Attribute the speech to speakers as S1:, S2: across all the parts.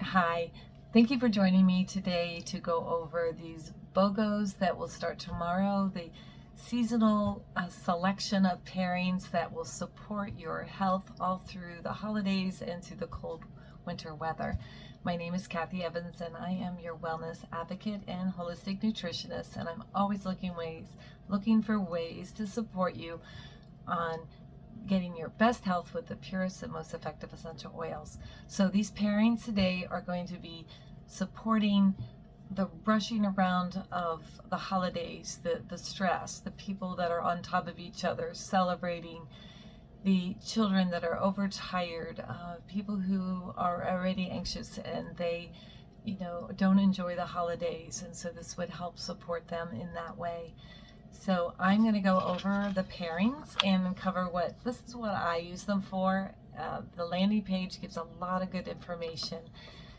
S1: Hi, thank you for joining me today to go over these BOGOs that will start tomorrow, the seasonal selection of pairings that will support your health all through the holidays and through the cold winter weather. My name is Kathy Evans and I am your wellness advocate and holistic nutritionist, and I'm always looking for ways to support you on getting your best health with the purest and most effective essential oils. So these pairings today are going to be supporting the rushing around of the holidays, the stress, the people that are on top of each other celebrating, the children that are overtired, people who are already anxious and they don't enjoy the holidays, and so this would help support them in that way. So I'm going to go over the pairings and cover this is what I use them for. The landing page gives a lot of good information.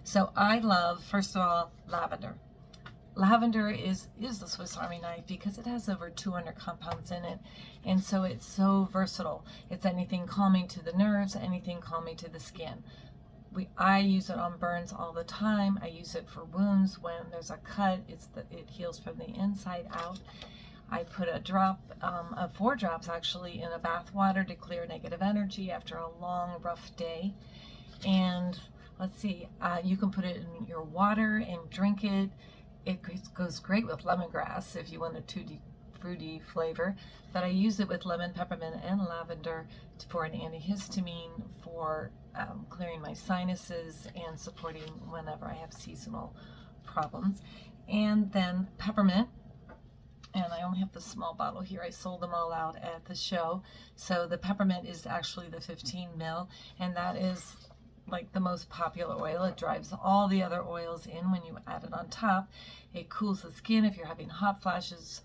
S1: So I love, first of all, lavender. Lavender is the Swiss Army knife because it has over 200 compounds in it, and so it's so versatile. It's anything calming to the nerves, anything calming to the skin. I use it on burns all the time. I use it for wounds when there's a cut. It heals from the inside out. I put a drop, 4 drops actually, in a bath water to clear negative energy after a long, rough day. And let's see, you can put it in your water and drink it. It goes great with lemongrass if you want a tutti fruity flavor. But I use it with lemon, peppermint, and lavender for an antihistamine, for clearing my sinuses and supporting whenever I have seasonal problems. And then peppermint. And I only have the small bottle here. I sold them all out at the show. So the peppermint is actually the 15 ml, and that is like the most popular oil. It drives all the other oils in when you add it on top. It cools the skin. If you're having hot flashes,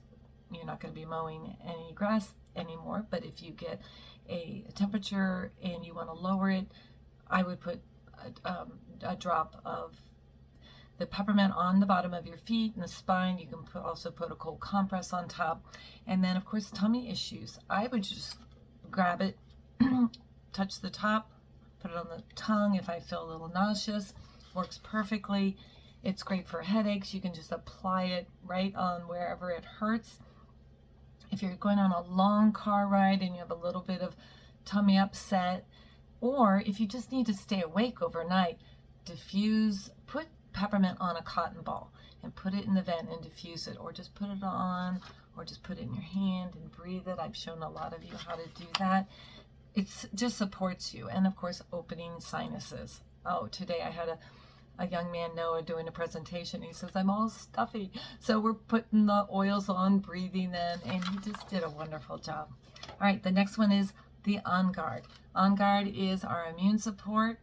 S1: you're not going to be mowing any grass anymore. But if you get a temperature and you want to lower it, I would put a drop of the peppermint on the bottom of your feet and the spine. You can also put a cold compress on top. And then, of course, tummy issues. I would just grab it, touch the top, put it on the tongue if I feel a little nauseous. Works perfectly. It's great for headaches. You can just apply it right on wherever it hurts. If you're going on a long car ride and you have a little bit of tummy upset, or if you just need to stay awake overnight, put peppermint on a cotton ball and put it in the vent and diffuse it, or just put it on, or just put it in your hand and breathe it. I've shown a lot of you how to do that. It just supports you. And of course, opening sinuses. Oh, today I had a young man, Noah, doing a presentation. He says, I'm all stuffy. So we're putting the oils on, breathing them, and he just did a wonderful job. All right, the next one is the On Guard. On Guard is our immune support.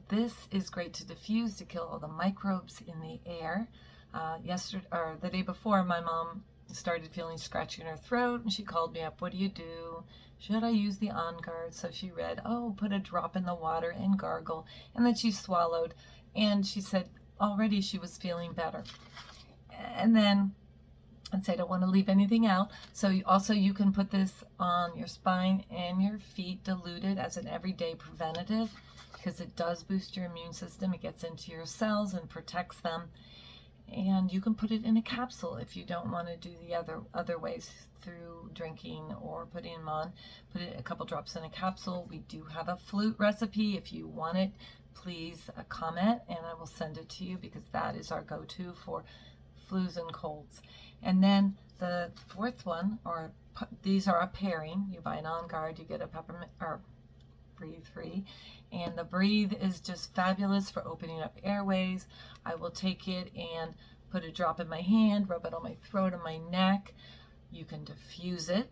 S1: This is great to diffuse, to kill all the microbes in the air. The day before, my mom started feeling scratchy in her throat, and she called me up. What do you do? Should I use the On Guard? So she read, put a drop in the water and gargle. And then she swallowed, and she said already she was feeling better. And then, and say I don't want to leave anything out. So you can put this on your spine and your feet, diluted as an everyday preventative, because it does boost your immune system. It gets into your cells and protects them. And you can put it in a capsule if you don't want to do the other ways through drinking or putting them on. Put it a couple drops in a capsule. We do have a flute recipe. If you want it, please comment and I will send it to you, because that is our go-to for flus and colds. And then the fourth one, these are a pairing. You buy an On Guard, you get a peppermint or Breathe Free, and the Breathe is just fabulous for opening up airways. I will take it and put a drop in my hand, rub it on my throat and my neck. You can diffuse it.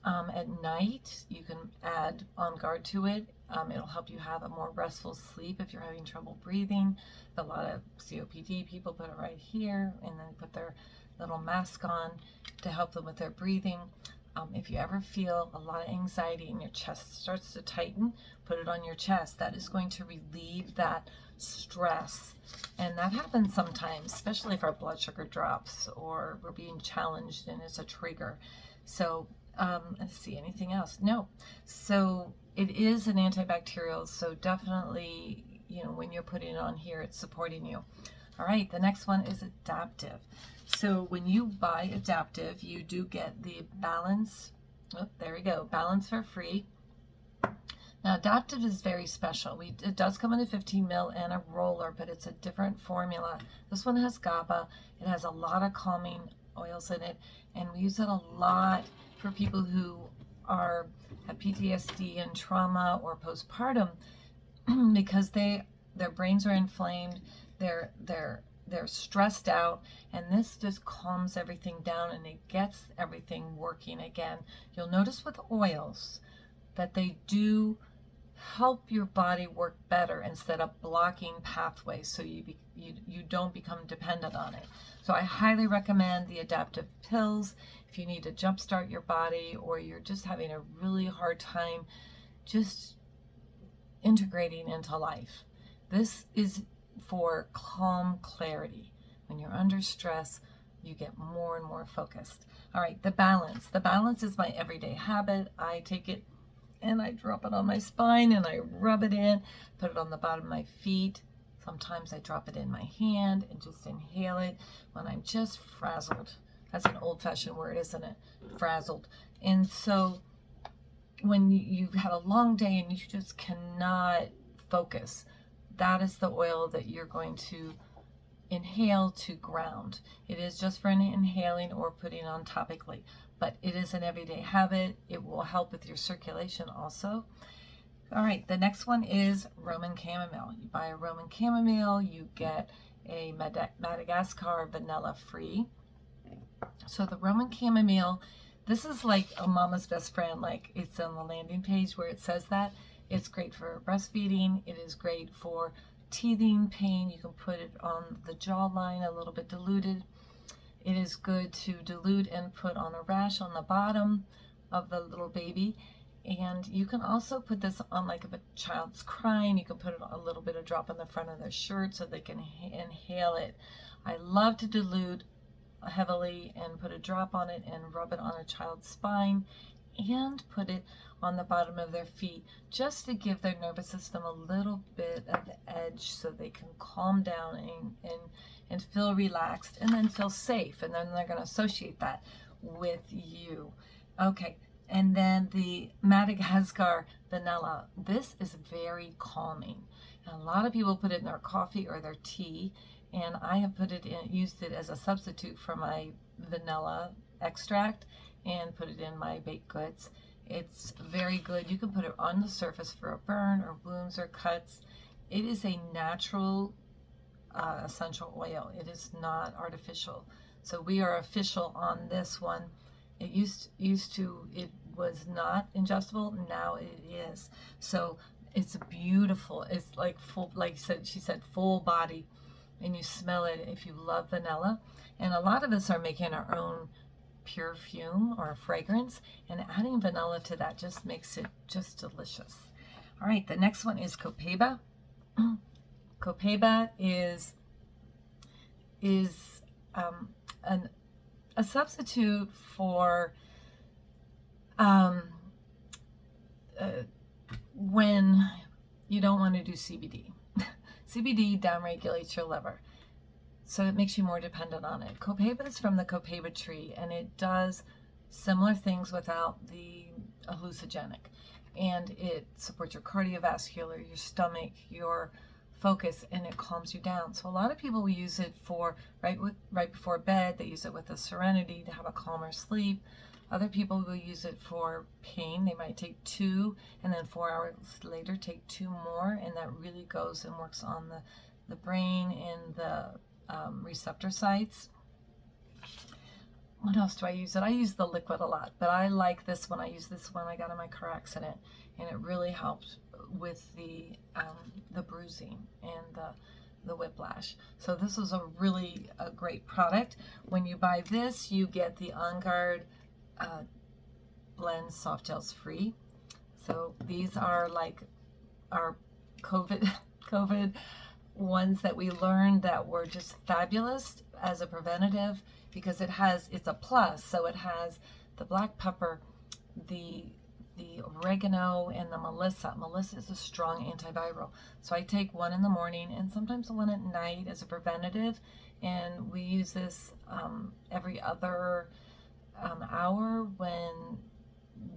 S1: At night, you can add On Guard to it. It'll help you have a more restful sleep if you're having trouble breathing. A lot of COPD people put it right here and then put their little mask on to help them with their breathing. If you ever feel a lot of anxiety and your chest starts to tighten, put it on your chest. That is going to relieve that stress. And that happens sometimes, especially if our blood sugar drops or we're being challenged and it's a trigger. So let's see, anything else? No. So it is an antibacterial, so definitely you know, when you're putting it on here, it's supporting you. All right, the next one is adaptive. So when you buy adaptive, you do get the balance. Oh, there we go, balance for free. Now, adaptive is very special. It does come in a 15 mil and a roller, but it's a different formula. This one has GABA. It has a lot of calming oils in it, and we use it a lot for people who have PTSD and trauma or postpartum because their brains are inflamed, they're stressed out, and this just calms everything down and it gets everything working again. You'll notice with oils that they do help your body work better instead of blocking pathways, so you don't become dependent on it. So I highly recommend the adaptive pills if you need to jumpstart your body, or you're just having a really hard time just integrating into life. This is for calm clarity. When you're under stress, you get more and more focused. All right, the balance. The balance is my everyday habit. I take it and I drop it on my spine and I rub it in, put it on the bottom of my feet. Sometimes I drop it in my hand and just inhale it when I'm just frazzled. That's an old-fashioned word, isn't it? Frazzled. And so when you've had a long day and you just cannot focus, that is the oil that you're going to inhale to ground. It is just for an inhaling or putting on topically, but it is an everyday habit. It will help with your circulation also. All right, the next one is Roman chamomile. You buy a Roman chamomile, you get a Madagascar vanilla free. So the Roman chamomile, this is like a mama's best friend, like it's on the landing page where it says that. It's great for breastfeeding. It is great for teething pain. You can put it on the jawline, a little bit diluted. It is good to dilute and put on a rash on the bottom of the little baby. And you can also put this on, like if a child's crying, you can put a little bit of drop on the front of their shirt so they can inhale it. I love to dilute heavily and put a drop on it and rub it on a child's spine and put it on the bottom of their feet, just to give their nervous system a little bit of edge so they can calm down and feel relaxed and then feel safe. And then they're going to associate that with you. Okay. And then the Madagascar vanilla. This is very calming. And a lot of people put it in their coffee or their tea, and I have used it as a substitute for my vanilla extract and put it in my baked goods. It's very good. You can put it on the surface for a burn or wounds or cuts. It is a natural essential oil. It is not artificial. So we are official on this one. It it was not ingestible. Now it is. So it's beautiful. It's like full, like she said, full body, and you smell it if you love vanilla. And a lot of us are making our own perfume or fragrance, and adding vanilla to that just makes it just delicious. All right, the next one is copaiba. Copaiba is a substitute for when you don't want to do CBD. CBD downregulates your liver, so it makes you more dependent on it. Copaiba is from the copaiba tree, and it does similar things without the hallucinogenic. And it supports your cardiovascular, your stomach, your focus, and it calms you down. So a lot of people will use it for right before bed. They use it with a Serenity to have a calmer sleep. Other people will use it for pain. They might take 2 and then 4 hours later take 2 more, and that really goes and works on the brain and the receptor sites. What else do I use it? I use the liquid a lot, but I like this one. I use this one I got in my car accident, and it really helped with the bruising and the whiplash. So this is a really great product. When you buy this, you get the On Guard blend soft gels free. So these are like our COVID ones that we learned that were just fabulous as a preventative, because it's a plus. So it has the black pepper, the the oregano and the Melissa. Melissa is a strong antiviral. So I take one in the morning and sometimes one at night as a preventative. And we use this every other hour when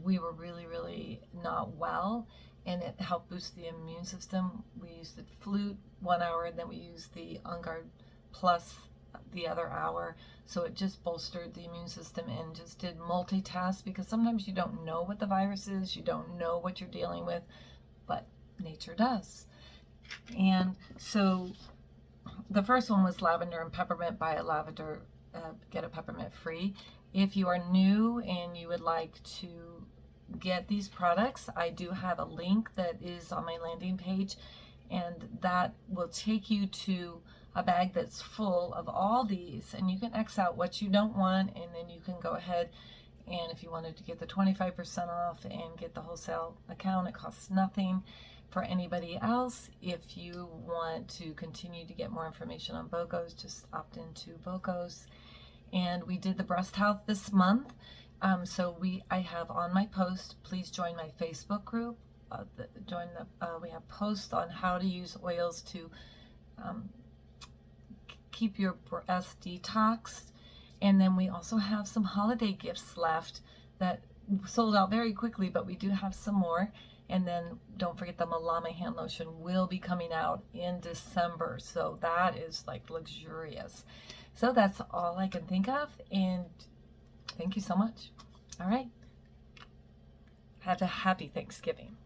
S1: we were really, really not well. And it helped boost the immune system. We used the flute 1 hour, and then we used the On Guard Plus the other hour. So it just bolstered the immune system and just did multitask, because sometimes you don't know what the virus is, you don't know what you're dealing with, but nature does. And so the first one was lavender and peppermint. Buy a lavender, get a peppermint free. If you are new and you would like to get these products, I do have a link that is on my landing page, and that will take you to a bag that's full of all these, and you can X out what you don't want, and then you can go ahead, and if you wanted to get the 25% off and get the wholesale account, it costs nothing. For anybody else, if you want to continue to get more information on BOGOs, just opt into BOGOs. And we did the breast health this month. So I have on my post, please join my Facebook group. We have posts on how to use oils to keep your breast detoxed. And then we also have some holiday gifts left that sold out very quickly, but we do have some more. And then don't forget, the Malama hand lotion will be coming out in December. So that is like luxurious. So that's all I can think of. And thank you so much. All right. Have a happy Thanksgiving.